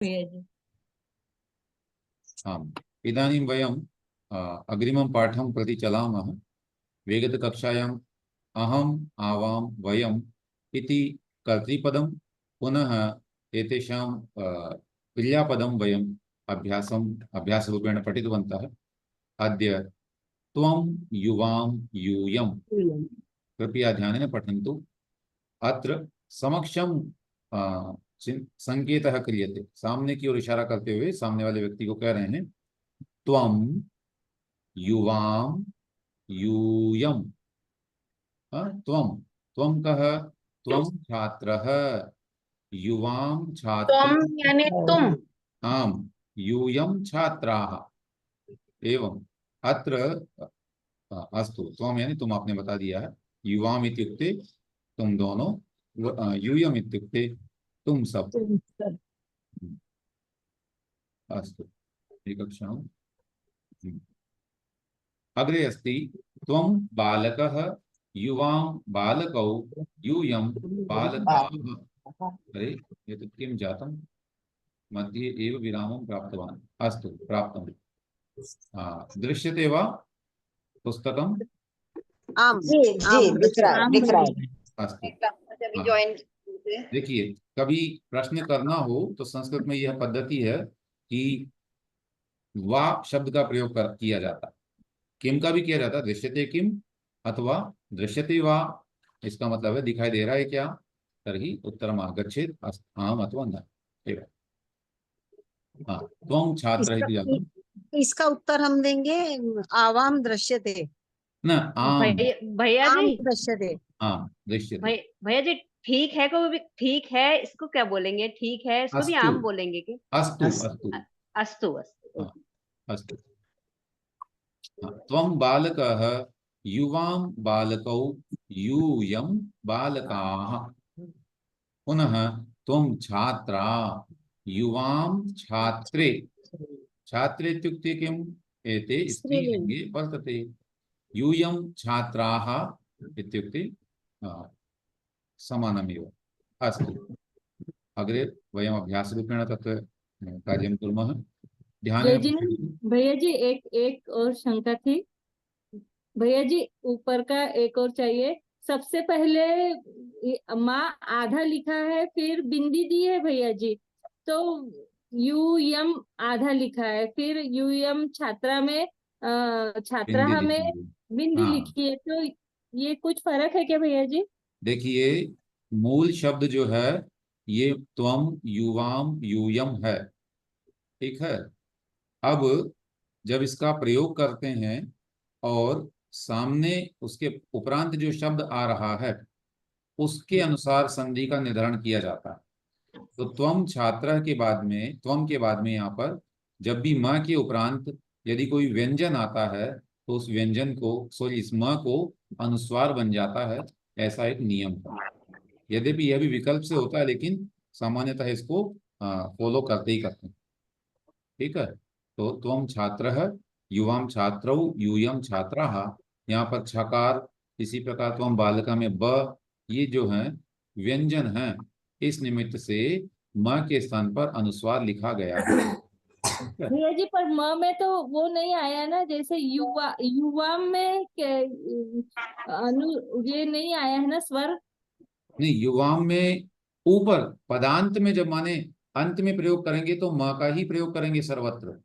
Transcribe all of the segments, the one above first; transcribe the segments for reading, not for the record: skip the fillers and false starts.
जी। आम् इदानीं वयम् अग्रिमं पाठं प्रति चलामः। विगतकक्षायाम् अहम् आवां वयम् इति कर्तृपदं पुनः एतेषां क्रियापदं वयम् अभ्यासरूपेण पठितवन्तः। अद्य त्वं युवां यूयं कृपया ध्यानेन पठन्तु। अत्र समक्षम संकेतः क्रियते, सामने की ओर इशारा करते हुए सामने वाले व्यक्ति को कह रहे हैं त्वं युवां यूयं। त्वं त्वं कः? त्वं छात्रः, युवां छात्र। तुम यानी तुम। आम, यूयं छात्राः। एवं अत्र अस्तु, त्वं यानी तुम, आपने बता दिया है। युवाम इत्युक्ते तुम दोनों, यूयम इत्युक्ते तुम सब। अस्तु, कक्षाम् अग्रे अस्ति त्वं बालकः, युवां बालकौ, यूयं बालकाः। अरे एतत् किं जातं, मध्ये एव विरामं प्राप्तवान्। अस्तु, प्राप्तं। दृश्यते वा पुस्तकं? आम जी जी, आम दिख रहा है, आम दिख रहा है। अस्तु। अभी हाँ, ज्वाइन। देखिए, कभी प्रश्न करना हो तो संस्कृत में यह पद्धति है कि वा शब्द का प्रयोग किया जाता है। किम का भी किया जाता है, दृश्यते किम अथवा दृश्यते वा। इसका मतलब है दिखाई दे रहा है क्या, तर्हि उत्तरम आगच्छेत् आम अथवा न। एवं। हाँ, त्वं छात्र इसका इति जातम्। इसका उत्तर हम देंगे आवाम दृश्यते। न आम, भैया भैया आम जी। दृश्यते। आम दृश्यते। भैया जी, ठीक है को भी ठीक है, इसको क्या बोलेंगे? ठीक है इसको भी अस्तु, आम बोलेंगे कि? अस्तु, अस्तु। अ- अस्तु अस्तु। हाँ, अस्तु। हाँ, त्वं बालकः, युवां बालकौ, यूयं बालकाः। पुनः त्वं छात्रा, युवां छात्रे। छात्रे इत्युक्ते किम्? एते स्त्रीलिंग। स्त्रीलिङ्गे वर्तते। यूयं छात्राः इत्युक्ते समानमेव। अस्तु, अग्रे वयम् अभ्यासरूपेण तत् कार्यं कुर्मः। भैया ध्यानेन जी, पश्यन्तु। भैया जी एक एक और शंका थी। भैया जी ऊपर का एक और चाहिए। सबसे पहले माँ आधा लिखा है, फिर बिंदी दी है भैया जी। तो यू यम आधा लिखा है, फिर यू यम छात्रा में हिंदी छात्रा में लिखेंगे। बिंदी हाँ, लिखी है। तो ये कुछ फर्क है क्या भैया जी? देखिए, मूल शब्द जो है ये त्वम युवाम यूयम है, ठीक है। अब जब इसका प्रयोग करते हैं और सामने उसके उपरांत जो शब्द आ रहा है उसके अनुसार संधि का निर्धारण किया जाता है। तो त्वम छात्र के बाद में, त्वम के बाद में यहाँ पर जब भी म के उपरांत यदि कोई व्यंजन आता है तो उस व्यंजन को, सॉरी, इस म को अनुस्वार बन जाता है। ऐसा एक नियम है। यद्यपि यह भी विकल्प से होता है लेकिन सामान्यतः इसको फॉलो करते ही करते हैं, ठीक है। तो त्वम छात्रः, युवाम छात्रौ, यूयम छात्राः। यहाँ पर छकार, इसी प्रकार त्वम बालका में ब, ये जो है व्यंजन है। इस निमित्त से म के स्थान पर अनुस्वार लिखा गया है, ठीक है? भैया जी पर म में तो वो नहीं आया ना, जैसे युवा युवा में ये नहीं आया है ना स्वर। नहीं, युवाम में ऊपर पदांत में जब माने अंत में प्रयोग करेंगे तो म का ही प्रयोग करेंगे सर्वत्र।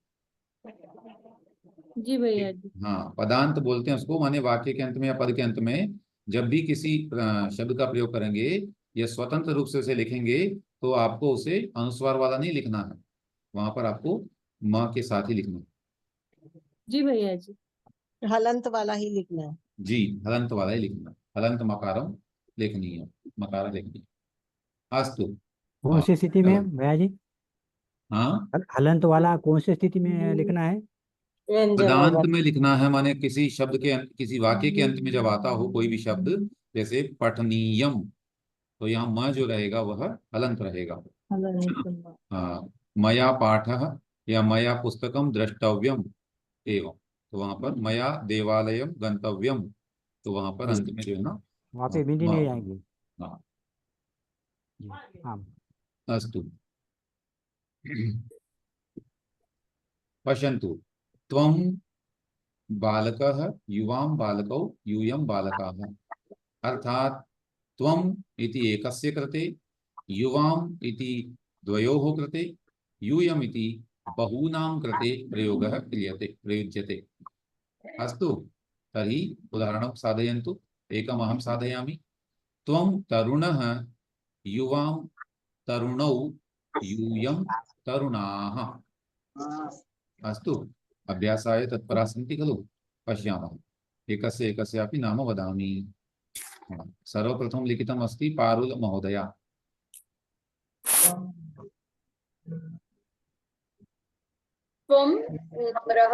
जी भैया जी। हाँ, पदांत बोलते हैं उसको, माने वाक्य के अंत में या पद के अंत में जब भी किसी शब्द का प्रयोग करेंगे या स्वतंत्र रूप से उसे लिखेंगे तो आपको उसे अनुस्वार वाला नहीं लिखना है, वहां पर आपको म के साथ ही लिखना है। जी भैया जी। हलंत वाला ही लिखना है। जी, हलंत वाला ही लिखना है। हलंत मकारम लेखनी है, मकार लेखनी है। अस्तु। कौन सी स्थिति में भैया जी? हाँ, हलंत वाला कौन सी स्थिति में लिखना है? व्यंजन पदांत होगा। में लिखना है, माने किसी शब्द के किसी वाक्य के अंत में जब आता हो कोई भी शब्द, जैसे पठनीयम, तो यहाँ म जो रहेगा वह हलंत रहेगा। हाँ, मया पाठः या मया पुस्तकम द्रष्टव्यम। एवं, तो वहां पर मया देवालयम गंतव्यम, तो वहां पर अंत में जो है ना वहाँ पे बिंदी नहीं म। आएंगी। हाँ, जी, हाँ। अस्तु। पश्यन्तु, त्वं बालकः, युवां बालकौ, यूयं बालकाः। अर्थात त्वम् इति एकस्य कृते, युवाम् इति द्वयोः कृते, यूयम् इति बहूनां कृते प्रयोगः क्रियते, प्रयुज्यते। अस्तु, तर्हि उदाहरणं साधयन्तु। एकम् अहं साधयामि। त्वं तरुणः, युवां तरुणौ, यूयं तरुणाः। अस्तु, अभ्यासाय तत्पराः सन्ति खलु? पश्यामः। एकस्य एकस्यापि नाम वदामि। सर्वप्रथमं लिखितम् अस्ति पारुल महोदया। त्वं नम्रः,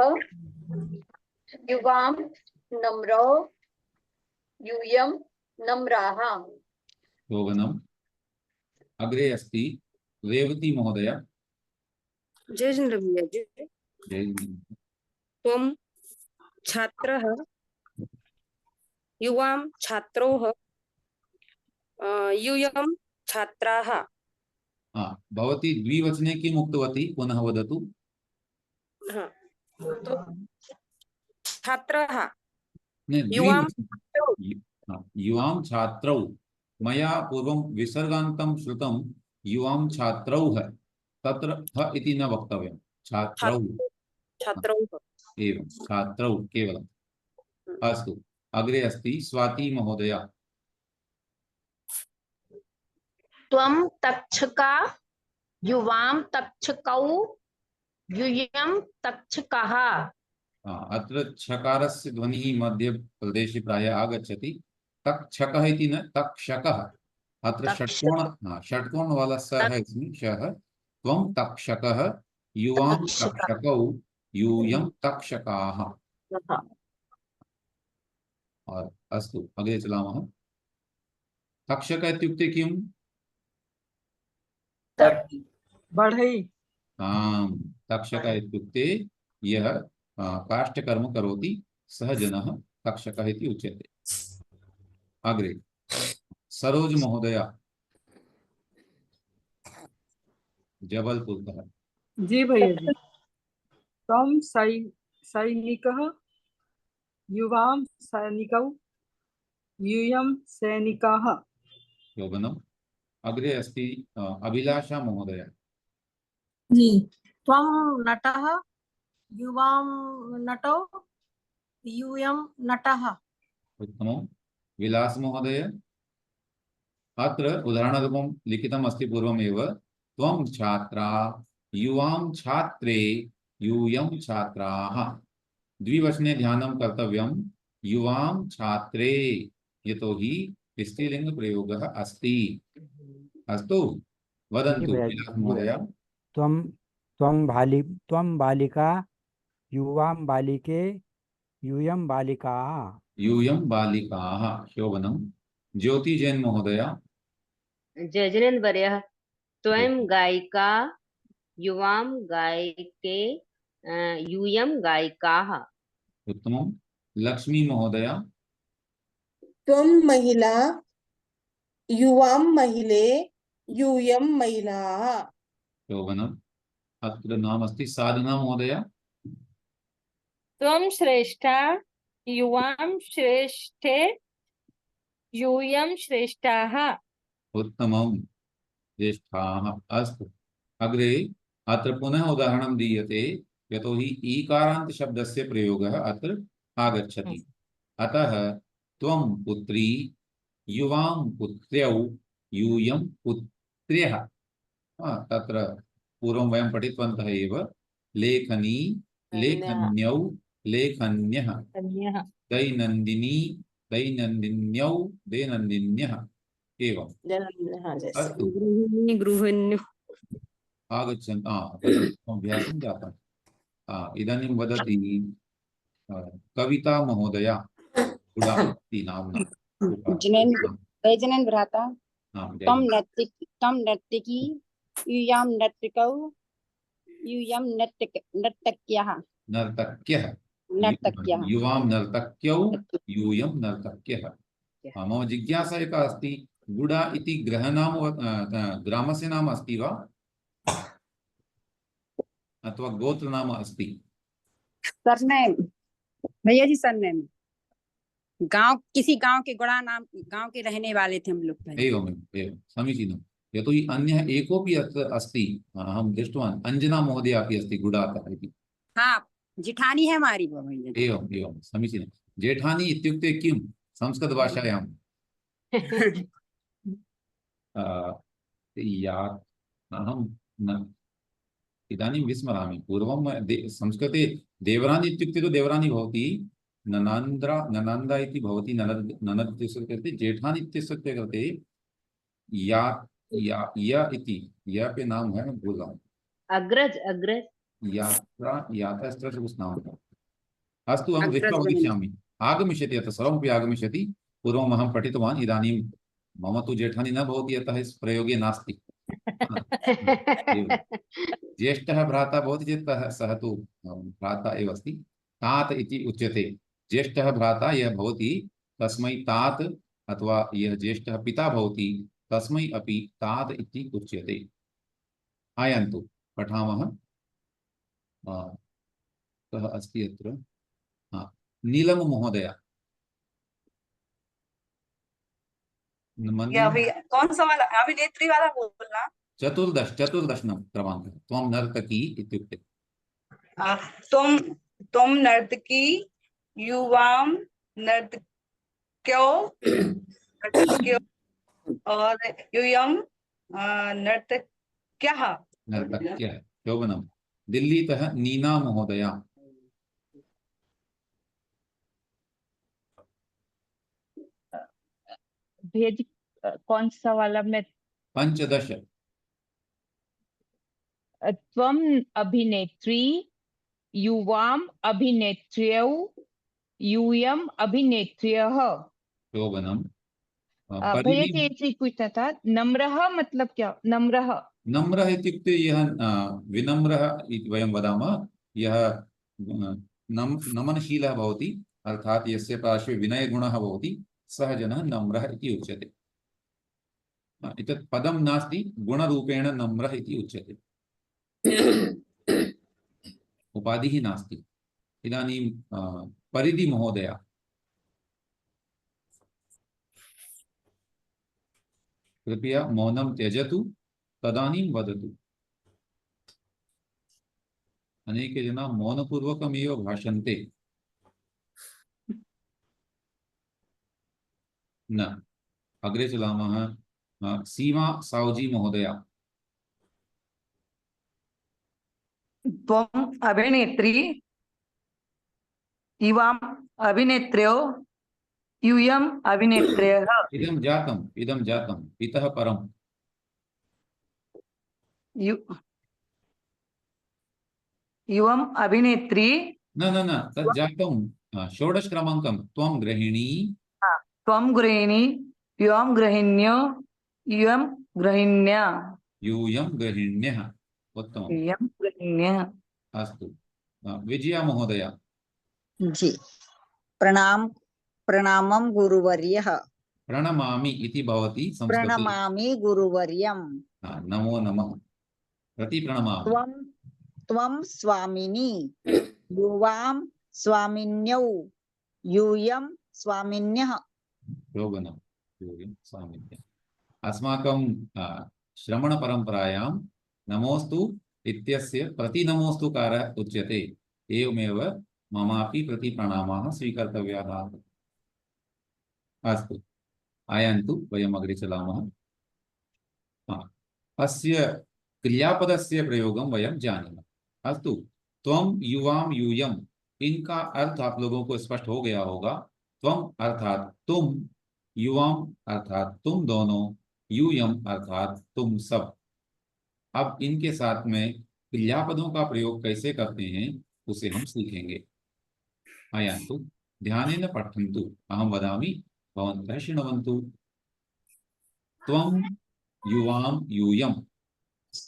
युवां नम्रो, यूयं नम्राः। शोभनम्। अग्रे अस्ति रेवती महोदया। जय जिनेन्द्र भैया जी। त्वं छात्रः, युवां छात्रौः, यूयं छात्राः। भवती द्विवचने किम् उक्तवती? पुनः वदतु। छात्रः, युवां छात्रौ। मया पूर्वं विसर्गान्तं श्रुतं, युवां छात्रौ है, तत्र ह इति न वक्तव्यं, छात्रौ एवं, छात्रौ केवलम्। अस्तु, अग्रे अस्ति स्वाति महोदया। त्वं तक्षका, युवां तक्षकौ, यूयं तक्षकाः। अत्र छकारस्य ध्वनिः मध्यप्रदेशे प्रायः आगच्छति। तक्षकः इति न, तक्षकः। अत्र षट्कोण वाला स है इसमें, शः। त्वं तक्षकः, युवां तक्षकौ, यूयं तक्षकाः। और अस्तु, अग्रे चलामः। तक्षक इत्युक्ते किम्? बढ़ई। तक्षक इत्युक्ते यः काष्ठकर्म करोति सः जनः तक्षकः इति उच्यते। अग्रे सरोज महोदया, जबलपुरतः। जी भैया जी। त्वं सैनिकः, युवां सैनिकौ, यूयं सैनिकाः। शोभनम्। अग्रे अस्ति अभिलाषा महोदया। जी। त्वं नटः, युवां नटौ, यूयं नटः। उत्तमम्। विलास महोदय। अत्र उदाहरणरूपं लिखितम् अस्ति पूर्वमेव, त्वं छात्रा, युवां छात्रे, यूयं छात्राः। द्विवचने ध्यानं कर्तव्यं, युवां छात्रे, यतोहि स्त्रीलिंग प्रयोगः अस्ति। अस्तु, वदन्तु विलास महोदय। त्वं बालिका, युवां बालिके, यूयं बालिकाः। यूयं बालिकाः। शोभनम्। ज्योति जैन महोदया। जय जिनेन्द्र वर्यः। त्वं गायिका, युवां गायिके, यूयं गायिकाः। उत्तमम्। लक्ष्मी महोदया। त्वं महिला, युवां महिले, यूयं महिलाः। शोभनम्। अत्र नाम अस्ति साधना महोदया। त्वं श्रेष्ठा, युवां श्रेष्ठे, यूयं श्रेष्ठाः। उत्तमम्, ज्येष्ठाः। अस्तु, अग्रे अत्र पुनः उदाहरणं दीयते, यतोहि ईकारान्त शब्दस्य प्रयोगः अत्र आगच्छति। अतः त्वं पुत्री, युवां पुत्र्यौ, यूयं पुत्र्यः। तत्र पूर्वं वयं पठितवन्तः एव, लेखनी, लेखन्यौ, लेखन्यः, दैनन्दिनी, दैनन्दिन्यौ, दैनन्दिन्यः। एवं। अस्तु, गृहिण्यौ। आगच्छन् अभ्यासं जातम्। इदानीं वदति कविता महोदया, उडाति नाम्ना। जैजनन भ्राता। त्वं नर्तकी, यूयां नर्तकौ, यूयं नर्तक्यः। युवां नर्तक्यौ, यूयं नर्तक्यः। मम जिज्ञासा एका अस्ति, गुडा इति ग्रामस्य नाम अस्ति वा? अथवा गोत्र नाम अस्ति? सरनेम भैया जी, सरनेम गांव, किसी गांव के गुड़ा नाम, गांव के रहने वाले थे हम लोग पहले। एवं समीचीनं। यतोहि अन्यः एकोऽपि अत्र अस्ति, अहं दृष्टवान्, अञ्जना महोदया अपि अस्ति गुडातः इति। हाँ, जिठानी है हमारी वो भैया जी। एवं समीचीनं। जेठानी इत्युक्ते किं संस्कृतभाषायां? या अहं न इदानीं विस्मरामि। पूर्वं संस्कृते देवरानी इत्युक्ते तु देवरानी भवति, ननन्दा इति भवति, ननद इत्यस्य कृते, जेठानी इत्यस्य कृते या इति, या पे नाम है, मैं भूल रहा हूँ। अग्रज यात्रा से कुछ नाम है। अस्तु, अहं दृष्ट्वा वदिष्यामि। आगमिष्यति, अत्र सर्वमपि आगमिष्यति। पूर्वम् अहं पठितवान्, इदानीं मम तु जेठानी न भवति, अतः प्रयोगे नास्ति। ज्येष्ठः भ्राता भवति चेत् सः तु भ्राता एव अस्ति। तात इति उच्यते। ज्येष्ठः भ्राता यः भवति तस्मै तात, अथवा यः ज्येष्ठः पिता भवति तस्मै अपि तात इति उच्यते। आयन्तु पठामः। कः अस्ति अत्र? नीलम महोदया। कौन सा वाला? अभिनेत्री वाला बोलना। 14 क्रमांक। त्वं नर्तकी इत्युक्ते तुम नर्तकी, युवाम नर्तक्यो और यूयम नर्तक्यः। शोभनम्। दिल्लीतः नीना महोदया। भैया जी कौन सा वाला? मैं 15। त्वम अभिनेत्री, युवाम अभिनेत्र्यौ, यूयम अभिनेत्र्यः। शोभनम्। भैया जी एक चीज पूछना था, नम्रः मतलब क्या? नम्रः इत्युक्ते यः विनम्रः इति वयं वदामः, यः नमनशीलः भवति, अर्थात् यस्य पार्श्वे विनयगुणः भवति, सः जनः नम्रः इति उच्यते। एतत् पदं नास्ति, गुणरूपेण नम्रः इति उच्यते, उपाधिः नास्ति। इदानीं परिधि महोदया। कृपया मौनं त्यजतु, तदानीं वदतु। अनेके जनाः मौनपूर्वकमेव भाषन्ते। न, अग्रे चलामः। सीमा सावजी महोदया। त्वम अभिनेत्री, युवाम अभिनेत्र्यो, यूयम अभिनेत्र्यः। इदं जातम् इतः परम्। युवम अभिनेत्री। न तत् जातं। 16 क्रमाङ्कं। त्वं गृहिणी। त्वं गृहिणी, युवम गृहिण्यो, यूयम गृहिण्या। यूयं गृहिण्यः। उत्तमम्। यूयम गृहिण्यः। अस्तु, विजया महोदया। जी, प्रणामं गुरुवर्यः। प्रणमामि इति भवति संस्कृते। प्रणमामि गुरुवर्यं। नमो नमः। प्रति प्रणमामि। त्वं स्वामिनी, युवां स्वामिन्यौ, यूयं स्वामिन्यः। शोभनं। यूयं स्वामिन्यः। अस्माकं श्रवणपरम्परायां नमोस्तु इत्यस्य प्रतिनमोस्तु कारः उच्यते। एवमेव ममापि प्रतिप्रणामाः स्वीकर्तव्याः। अस्तु, आयन्तु वयम् अग्रे चलामः। अस्य क्रियापदस्य प्रयोगं वयं जानीमः। अस्तु, त्वं, युवां, यूयं, इनका अर्थ आप लोगों को स्पष्ट हो गया होगा। त्वं अर्थात तुम, युवां अर्थात तुम दोनों, यूयम अर्थात तुम सब। अब इनके साथ में क्रियापदों का प्रयोग कैसे करते हैं उसे हम सीखेंगे। आयन्तु ध्यानेन पठन्तु। अहं वदामि, भवन्तः शृण्वन्तु। त्वं युवां यूयं।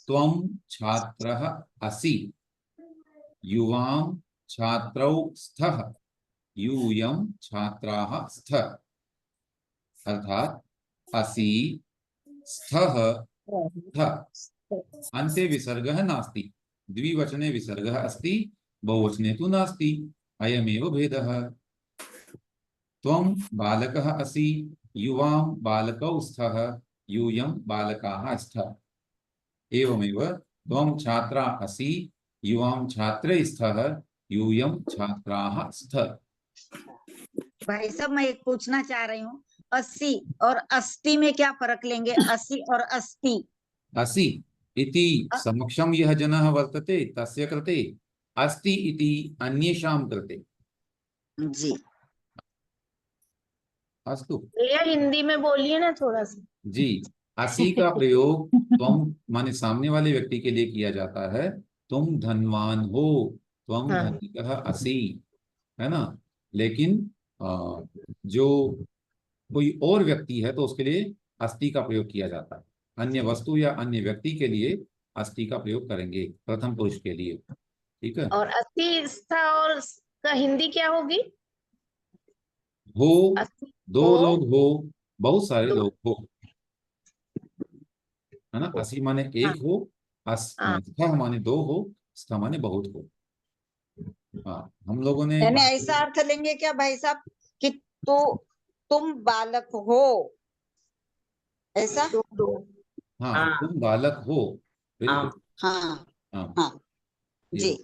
त्वं छात्रः असि, युवां छात्रौ स्तः, यूयं छात्राः स्तः। अर्थात असि, स्तः, थ। अन्ते विसर्गः नास्ति। द्विवचने विसर्गः अस्ति, बहुवचने तु नास्ति। अयमेव भेदः। त्वं बालकः असि, युवां बालकौ स्तः, यूयं बालकाः स्तः। एवमेव त्वं छात्रा असि, युवां छात्रे स्तः, यूयं छात्राः स्तः। भाई साहब मैं एक पूछना चाह रही हूँ, अस्सी और अस्ति में क्या फर्क लेंगे? अस्सी और अस्ति। असि इति समक्षं यः जनः वर्तते तस्य कृते, अस्ति इति अन्येषां कृते। जी अस्तु। भैया हिंदी में बोलिए ना थोड़ा सा। जी, असि का प्रयोग त्वम माने सामने वाले व्यक्ति के लिए किया जाता है। तुम धनवान हो, त्वम हाँ। धनिकः असि, है ना। लेकिन जो कोई और व्यक्ति है तो उसके लिए अस्ति का प्रयोग किया जाता है। अन्य वस्तु या अन्य व्यक्ति के लिए अस्ति का प्रयोग करेंगे, प्रथम पुरुष के लिए। ठीक है। और अस्ति स्था और का हिंदी क्या होगी? हो, अस्ति दो हो, लोग हो, बहुत सारे दो। लोग हो, है ना। असि माने एक हो, स्था माने दो हो, स्था माने बहुत हो। हाँ, हम लोगों ने यानी ऐसा अर्थ लेंगे क्या भाई साहब कि तुम बालक हो, ऐसा? हाँ, तुम बालक हो, बिल्कुल। हाँ हाँ, हाँ जी।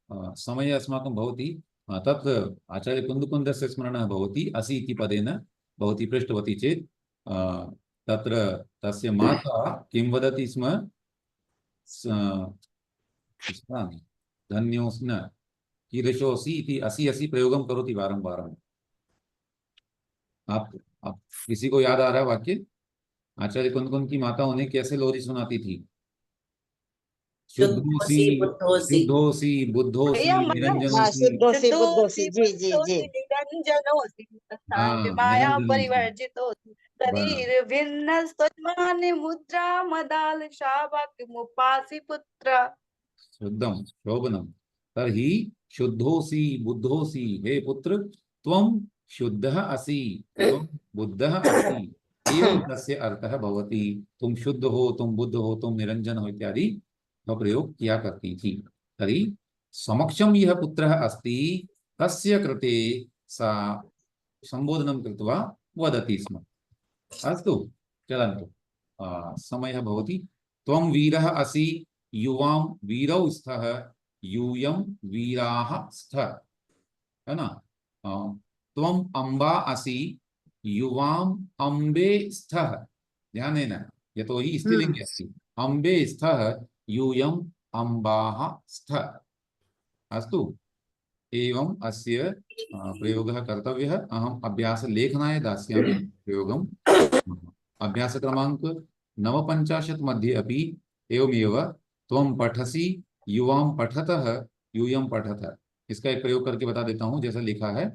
समय अस्माकं भवति, तत् आचार्य कुन्दकुन्दस्य स्मरणः भवति। असि इति पदेन भवती पृष्टवती चेत् तत्र तस्य माता किं वदति स्म? धन्योऽस्मि कीदृशोऽसि इति असि असि प्रयोगं करोति वारं वारं। आप किसी को याद आ रहा है वाक्य? आचार्य कुन्दकुन्द की माता उन्हें कैसे लोरी सुनाती थी? शुद्धोसी, शुद्धोसी, बुद्धोसी, निरंजनोसी। शुद्धोसी बुद्धोसी, जी जी जी। निरंजनोसी माया परिवर्जितोसी शरीर भिन्न स्वमानि मुद्रा मदाल शावक मुपासि पुत्र। शुद्धम शोभनम। तर्हि शुद्धोसी बुद्धोसी, हे पुत्र त्वं शुद्धः असि, त्वं बुद्धः असि, एवं तस्य अर्थः भवति। तुम शुद्ध हो, तुम बुद्ध हो, तुम निरंजन हो इत्यादि का प्रयोग किया करती थी। तर्हि समक्षं यः पुत्रः अस्ति तस्य कृते सा संबोधनं कृत्वा वदति स्म। अस्तु, चलन्तु। समयः भवति। त्वं वीरः असि, युवां वीरौ स्तः, यूयं वीराः स्तः, है ना। त्वं अम्बा असि, युवां अम्बे स्तः। ध्यानेन, यतोहि स्त्रीलिङ्गे अस्ति। अम्बे स्तः, यूयं अम्बाः स्तः। अस्तु, एवं अस्य प्रयोगः कर्तव्यः। अहम् अभ्यासलेखनाय दास्यामि प्रयोगम्। अभ्यासक्रमाङ्क 49 मध्ये अपि एवमेव त्वं पठसि, युवां पठतः, यूयं पठतः। इसका एक प्रयोग करके बता देता हूं। जैसा लिखा है,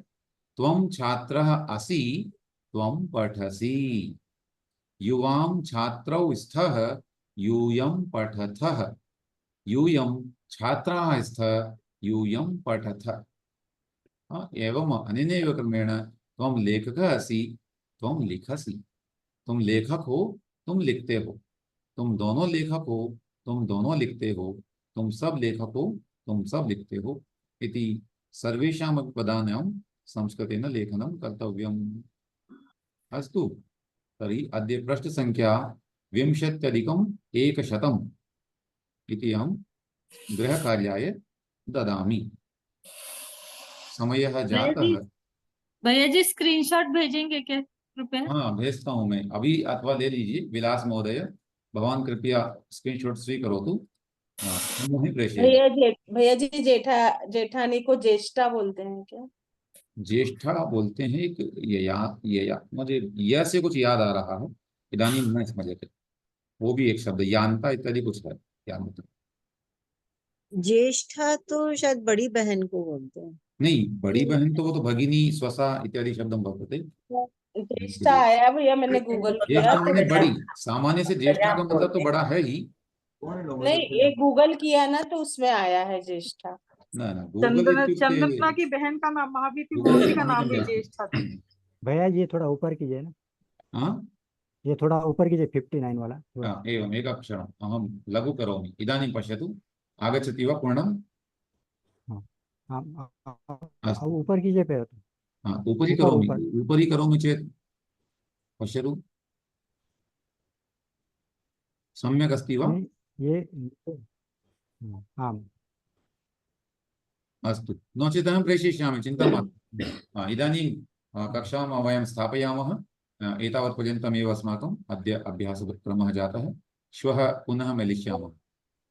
त्वं छात्रः असि, त्वं पठसि, युवां छात्रौ स्तः, यूयं पठथः, यूयं छात्राः स्तः, यूयं पठथः। एवं अनेनैव क्रमेण त्वं लेखकः असि, त्वं लिखसि। तुम लेखक हो, तुम लिखते हो। तुम दोनों लेखक हो, तुम दोनों लिखते हो। तुम सब लेखक हो, तुम सब लिखते हो। इति सर्वेषामपि पदानां संस्कृतेन लेखनं कर्तव्यम्। अस्तु, तर्हि अद्य पृष्ठसङ्ख्या 20+100 इति अहं गृहकार्याय ददामि। समयः जातः। भैया जी स्क्रीनशॉट भेजेंगे क्या कृपया? हाँ, भेजता हूँ मैं अभी, अथवा ले लीजिए विलास महोदय, भवान कृपया स्क्रीनशॉट स्वीकरोतु। मुझे प्रेषयतु। भैया जी जेठानी को ज्येष्ठा बोलते हैं क्या? ज्येष्ठा बोलते हैं। एक ये मुझे यह से कुछ याद आ रहा है, इदानीं न स्मर्यते। वो भी एक शब्द यान्ता इत्यादि कुछ है, यान्ता। ज्येष्ठा तो शायद बड़ी बहन को बोलते हैं। नहीं, बड़ी बहन तो वो तो भगिनी, स्वसा इत्यादि शब्दं वर्तते। ज्येष्ठा आया भैया, मैंने गूगल किया ज्येष्ठा तो माने बड़ी। सामान्य से ज्येष्ठा का मतलब तो बड़ा है ही। नहीं, ये गूगल किया ना तो उसमें आया है ज्येष्ठा। ना गूगल चंद्रमा की बहन का नाम महावीर बुद्धि का नाम भी ज्येष्ठा था। भैया जी ये थोड़ा ऊपर कीजिए ना। हाँ, ये थोड़ा ऊपर कीजिए, 59 वाला थोड़ा। एवम् एकक्षणम् अहं लघु करोमि। इदानीं पश्यतु, आगच्छति वा पूर्णं? अस्तु। ऊपर कीजिए पैर। उपरि ऊपर, करोमि, ऊपर। उपरि करोमि चेत् पश्यतु सम्यक् अस्ति वा? नहीं, ये आम्। अस्तु, नो चेत् अहं प्रेषयिष्यामि, चिन्ता मास्तु। इदानीं कक्षां वयं स्थापयामः। एतावत् पर्यन्तमेव अस्माकम् अद्य अभ्यासक्रमः जातः। श्वः पुनः मिलिष्यामः।